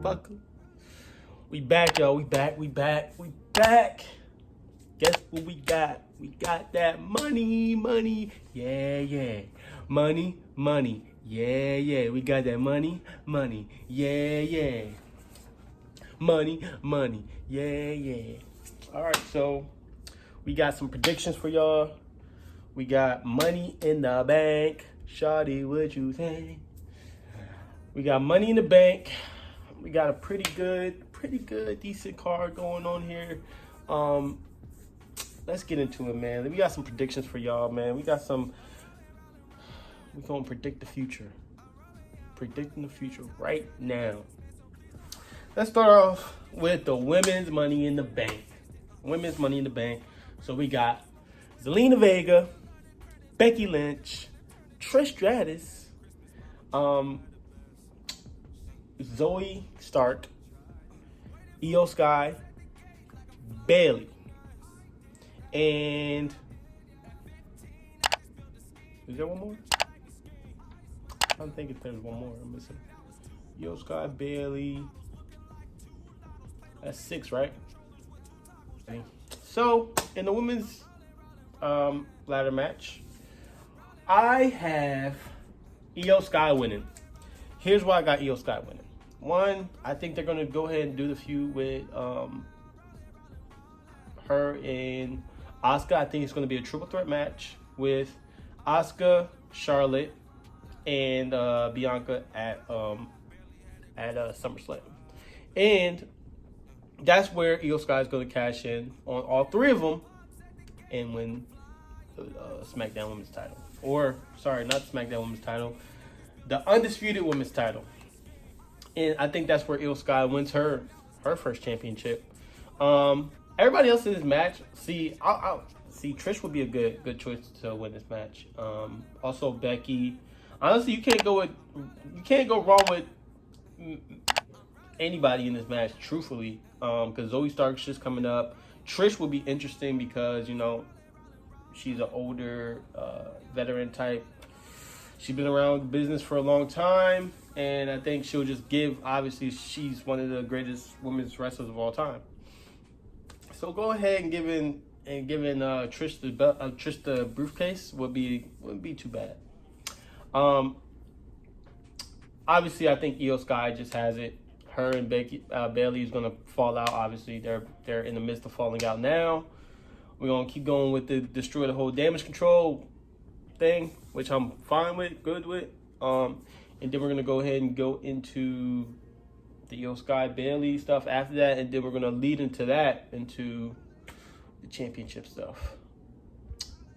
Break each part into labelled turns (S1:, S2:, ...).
S1: motherfucker. We back, y'all. We back. Guess what we got? We got that money. Yeah. Money. Yeah. We got that money. Yeah. Money. Yeah. All right, so we got some predictions for y'all. We got money in the bank. Shawty, what you think? We got money in the bank. We got a pretty good, decent card going on here. Let's get into it, man. We got some predictions for y'all, man. We're gonna predict the future. Predicting the future right now. Let's start off with the women's money in the bank. So we got Zelina Vega, Becky Lynch, Trish Stratus, Zoe Stark, Io Sky, Bailey, and is there one more? I'm thinking there's one more I'm missing. Io Sky, Bailey. That's 6, right? So in the women's ladder match, I have Io Sky winning. Here's why I got Io Sky winning. One, I think they're gonna go ahead and do the feud with her and Asuka. I think it's gonna be a triple threat match with Asuka, Charlotte, and Bianca at SummerSlam. And that's where Io Sky is going to cash in on all 3 of them and win the SmackDown Women's title. Or, sorry, not the SmackDown Women's title, the Undisputed Women's title. And I think that's where Io Sky wins her first championship. Everybody else in this match, Trish would be a good choice to win this match. Also Becky. Honestly, you can't go wrong with anybody in this match, truthfully, because Zoe Stark's just coming up. Trish will be interesting because, she's an older veteran type. She's been around the business for a long time, and I think she'll just obviously, she's one of the greatest women's wrestlers of all time. So go ahead and giving Trish the briefcase wouldn't be too bad. Obviously, I think Io Sky just has it. Her and Bailey is gonna fall out. Obviously, they're in the midst of falling out now. We're gonna keep going with the destroy the whole damage control thing, which I'm fine with, good with. And then we're gonna go ahead and go into the Io Sky Bailey stuff after that, and then we're gonna lead into the championship stuff.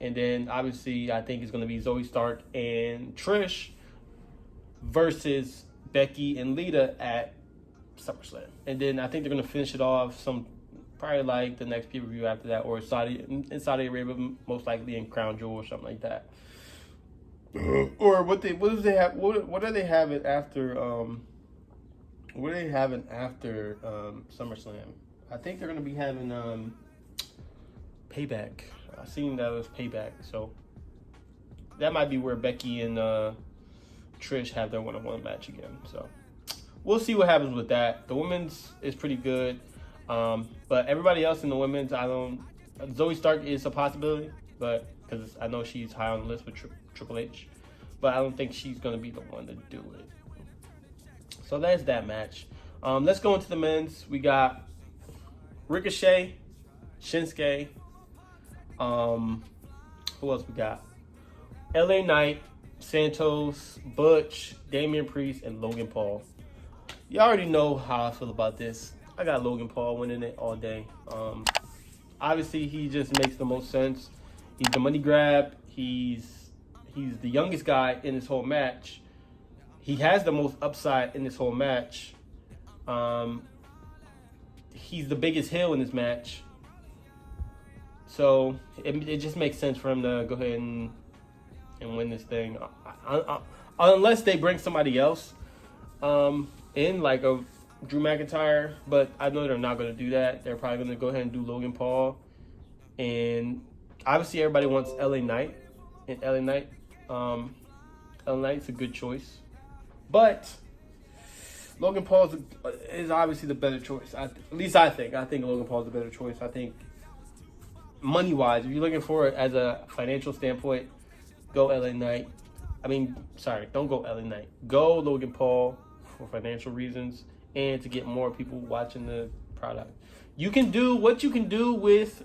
S1: And then obviously, I think it's gonna be Zoe Stark and Trish versus Becky and Lita at SummerSlam. And then I think they're going to finish it off probably like the next pay-per-view after that, or in Saudi Arabia, most likely in Crown Jewel or something like that. Or what do they have? What are they having after? What are they having after SummerSlam? I think they're going to be having Payback. I seen that was Payback, so that might be where Becky and Trish have their one-on-one match again. So we'll see what happens with that. The women's is pretty good, but everybody else in the women's, Zoe Stark is a possibility, but because I know she's high on the list with Triple H, but I don't think she's going to be the one to do it. So that's that match. Let's go into the men's. We got Ricochet, Shinsuke. Who else we got? LA Knight, Santos, Butch, Damian Priest, and Logan Paul. You already know how I feel about this. I got Logan Paul winning it all day. Obviously, he just makes the most sense. He's the money grab. He's the youngest guy in this whole match. He has the most upside in this whole match. He's the biggest heel in this match. So it just makes sense for him to go ahead and win this thing. Unless they bring somebody else in, like a Drew McIntyre. But I know they're not going to do that. They're probably going to go ahead and do Logan Paul. And obviously everybody wants LA Knight. And LA Knight, LA Knight's a good choice. But Logan Paul is obviously the better choice. At least I think. I think Logan Paul is the better choice. I think money wise, if you're looking for it as a financial standpoint, go LA Knight. Don't go LA Knight. Go Logan Paul for financial reasons and to get more people watching the product. You can do what you can do with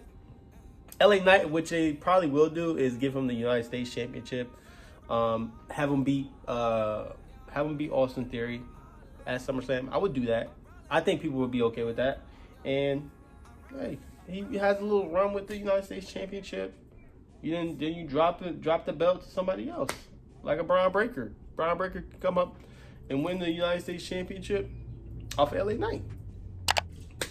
S1: LA Knight, which they probably will do, is give him the United States Championship. Have him beat Austin Theory at SummerSlam. I would do that. I think people would be okay with that. And hey, he has a little run with the United States Championship. Then you drop the belt to somebody else, like a Braun Breaker. Braun Breaker can come up and win the United States Championship off of LA Knight.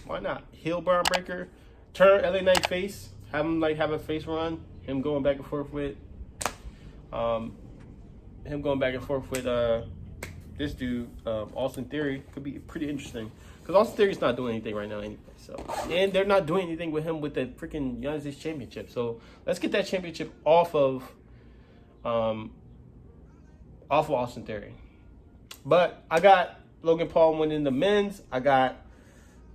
S1: Why not? Heel Braun Breaker, turn LA Knight face, have him have a face run. Him going back and forth with, this dude, Austin Theory, could be pretty interesting. Because Austin Theory's not doing anything right now anyway. So, and they're not doing anything with him with the freaking United States Championship. So let's get that championship off of Austin Theory. But I got Logan Paul winning the men's. I got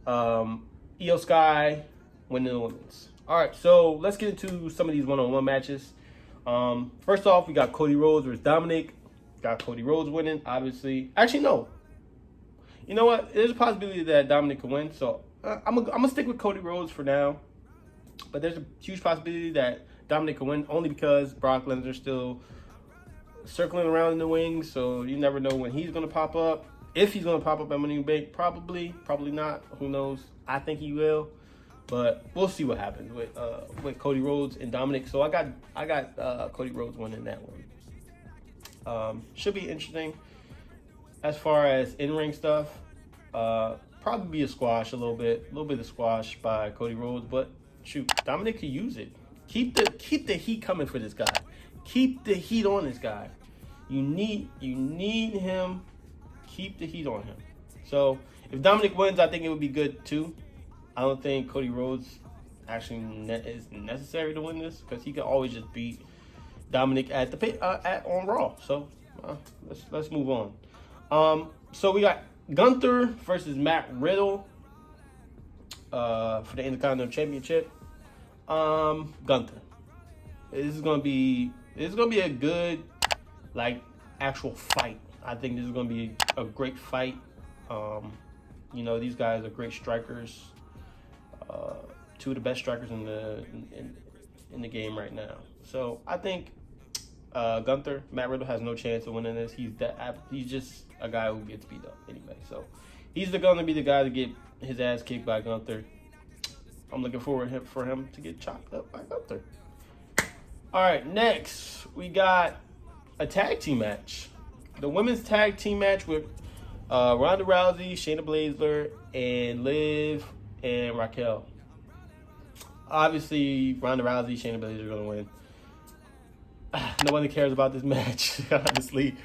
S1: Io Sky winning the women's. All right, so let's get into some of these one-on-one matches. First off, we got Cody Rhodes versus Dominic. Got Cody Rhodes winning, obviously. Actually, no. You know what? There's a possibility that Dominic can win, so I'm gonna stick with Cody Rhodes for now. But there's a huge possibility that Dominic can win, only because Brock Lesnar's still circling around in the wings, so you never know when he's gonna pop up. If he's gonna pop up at Money in the Bank, probably not. Who knows? I think he will, but we'll see what happens with Cody Rhodes and Dominic. So I got Cody Rhodes winning that one. Should be interesting. As far as in-ring stuff, probably be a squash a little bit of squash by Cody Rhodes, but shoot, Dominic could use it. Keep the heat coming for this guy. Keep the heat on this guy. You need him. Keep the heat on him. So if Dominic wins, I think it would be good too. I don't think Cody Rhodes actually is necessary to win this, because he can always just beat Dominic at on Raw. So let's move on. So we got Gunther versus Matt Riddle for the Intercontinental Championship. Gunther. This is gonna be a good, actual fight. I think this is gonna be a great fight. These guys are great strikers. Two of the best strikers in the game right now. So I think Gunther, Matt Riddle has no chance of winning this. He's just a guy who gets beat up anyway. So he's going to be the guy to get his ass kicked by Gunther. I'm looking forward for him to get chopped up by Gunther. All right, next we got a tag team match. The women's tag team match with Ronda Rousey, Shayna Baszler, and Liv and Raquel. Obviously, Ronda Rousey, Shayna Baszler are going to win. Nobody cares about this match, honestly.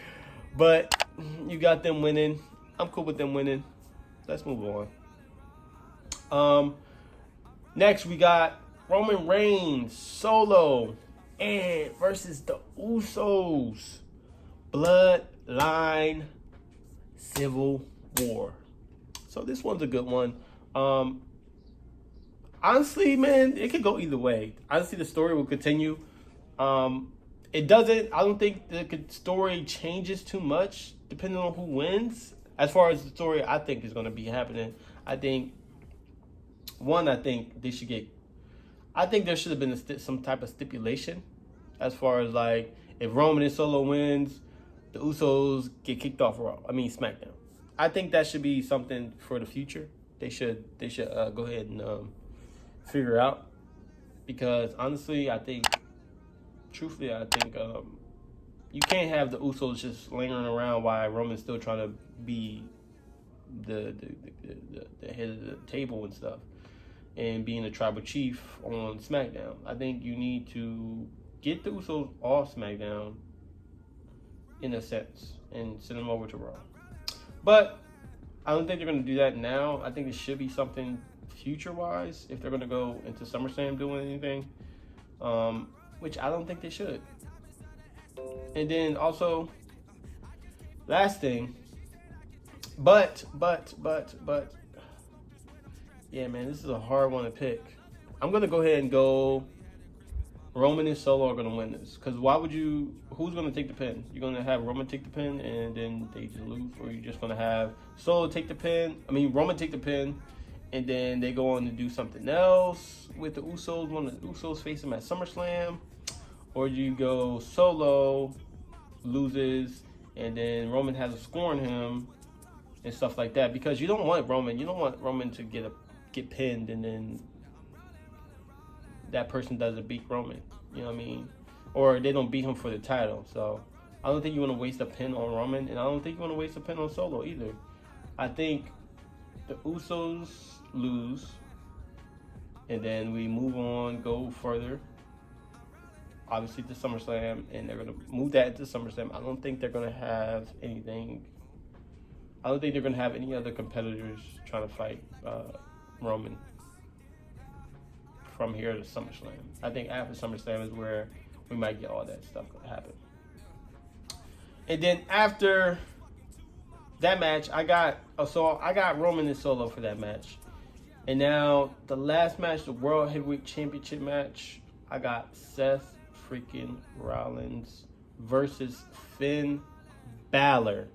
S1: But you got them winning. I'm cool with them winning. Let's move on. Next, we got Roman Reigns solo and versus the Usos. Bloodline Civil War. So this one's a good one. Honestly, man, it could go either way. Honestly, the story will continue. I don't think the story changes too much depending on who wins. As far as the story I think is going to be happening, I think there should have been some type of stipulation as far as if Roman and Solo wins, the Usos get kicked off SmackDown. I think that should be something for the future. They should go ahead and figure out, because honestly, truthfully, I think you can't have the Usos just lingering around while Roman's still trying to be the head of the table and stuff, and being a tribal chief on SmackDown. I think you need to get the Usos off SmackDown in a sense and send them over to Raw. But I don't think they're going to do that now. I think it should be something future-wise if they're going to go into SummerSlam doing anything. Which I don't think they should. And then also, last thing, But, yeah, man, this is a hard one to pick. I'm gonna go ahead and go. Roman and Solo are gonna win this. Cause why would you? Who's gonna take the pin? You're gonna have Roman take the pin and then they just lose, or you're just gonna have Solo take the pin? I mean, Roman take the pin, and then they go on to do something else with the Usos. One of the Usos face him at SummerSlam, or you go Solo loses, and then Roman has to scorn him and stuff like that. Because you don't want Roman. You don't want Roman to get pinned and then that person doesn't beat Roman, you know what I mean? Or they don't beat him for the title. So I don't think you want to waste a pin on Roman, and I don't think you want to waste a pin on Solo either. I think the Usos lose, and then we move on, go further, obviously to SummerSlam, and they're going to move that into SummerSlam. I don't think they're going to have anything. I don't think they're going to have any other competitors trying to fight Roman from here to SummerSlam. I think after SummerSlam is where we might get all that stuff to happen. And then after that match, I got Roman and Solo for that match. And now the last match, the World Heavyweight Championship match, I got Seth freaking Rollins versus Finn Balor.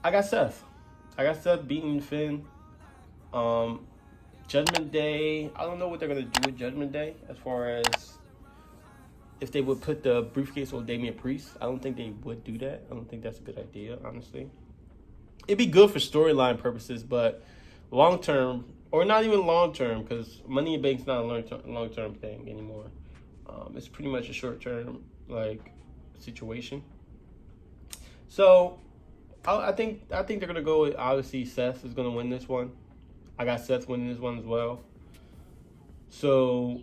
S1: I got Seth beating Finn. Judgment Day, I don't know what they're going to do with Judgment Day as far as if they would put the briefcase on Damian Priest. I don't think they would do that. I don't think that's a good idea, honestly. It'd be good for storyline purposes, but long term, or not even long term, because Money in the Bank's not a long term thing anymore. It's pretty much a short term situation. So I think they're going to go with, obviously Seth is going to win this one. I got Seth winning this one as well. So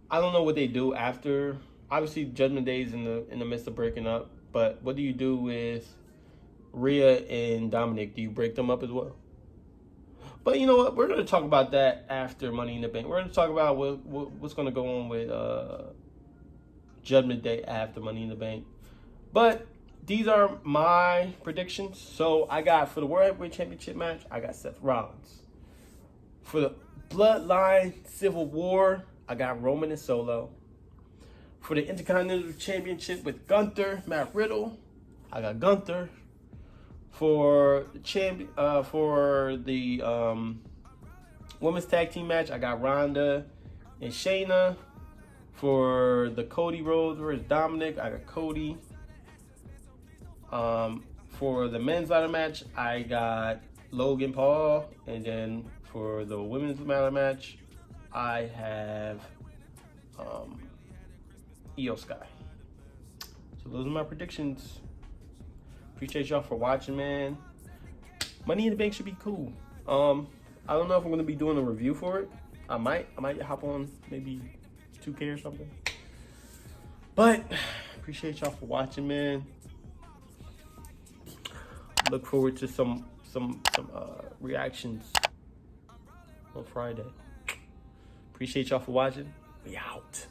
S1: I don't know what they do after. Obviously, Judgment Day is in the midst of breaking up. But what do you do with Rhea and Dominic? Do you break them up as well? But you know what? We're going to talk about that after Money in the Bank. We're going to talk about what's going to go on with Judgment Day after Money in the Bank. But these are my predictions. So I got, for the World Heavyweight Championship match, I got Seth Rollins. For the Bloodline Civil War, I got Roman and Solo. For the Intercontinental Championship with Gunther, Matt Riddle, I got Gunther. For the Women's Tag Team match, I got Ronda and Shayna. For the Cody Rhodes versus Dominic, I got Cody. For the men's ladder match, I got Logan Paul, and then for the women's ladder match, I have Io Sky. So those are my predictions. Appreciate y'all for watching, man. Money in the Bank should be cool. I don't know if I'm gonna be doing a review for it. I might hop on maybe 2K or something. But appreciate y'all for watching, man. Look forward to some reactions on Friday. Appreciate y'all for watching. We out.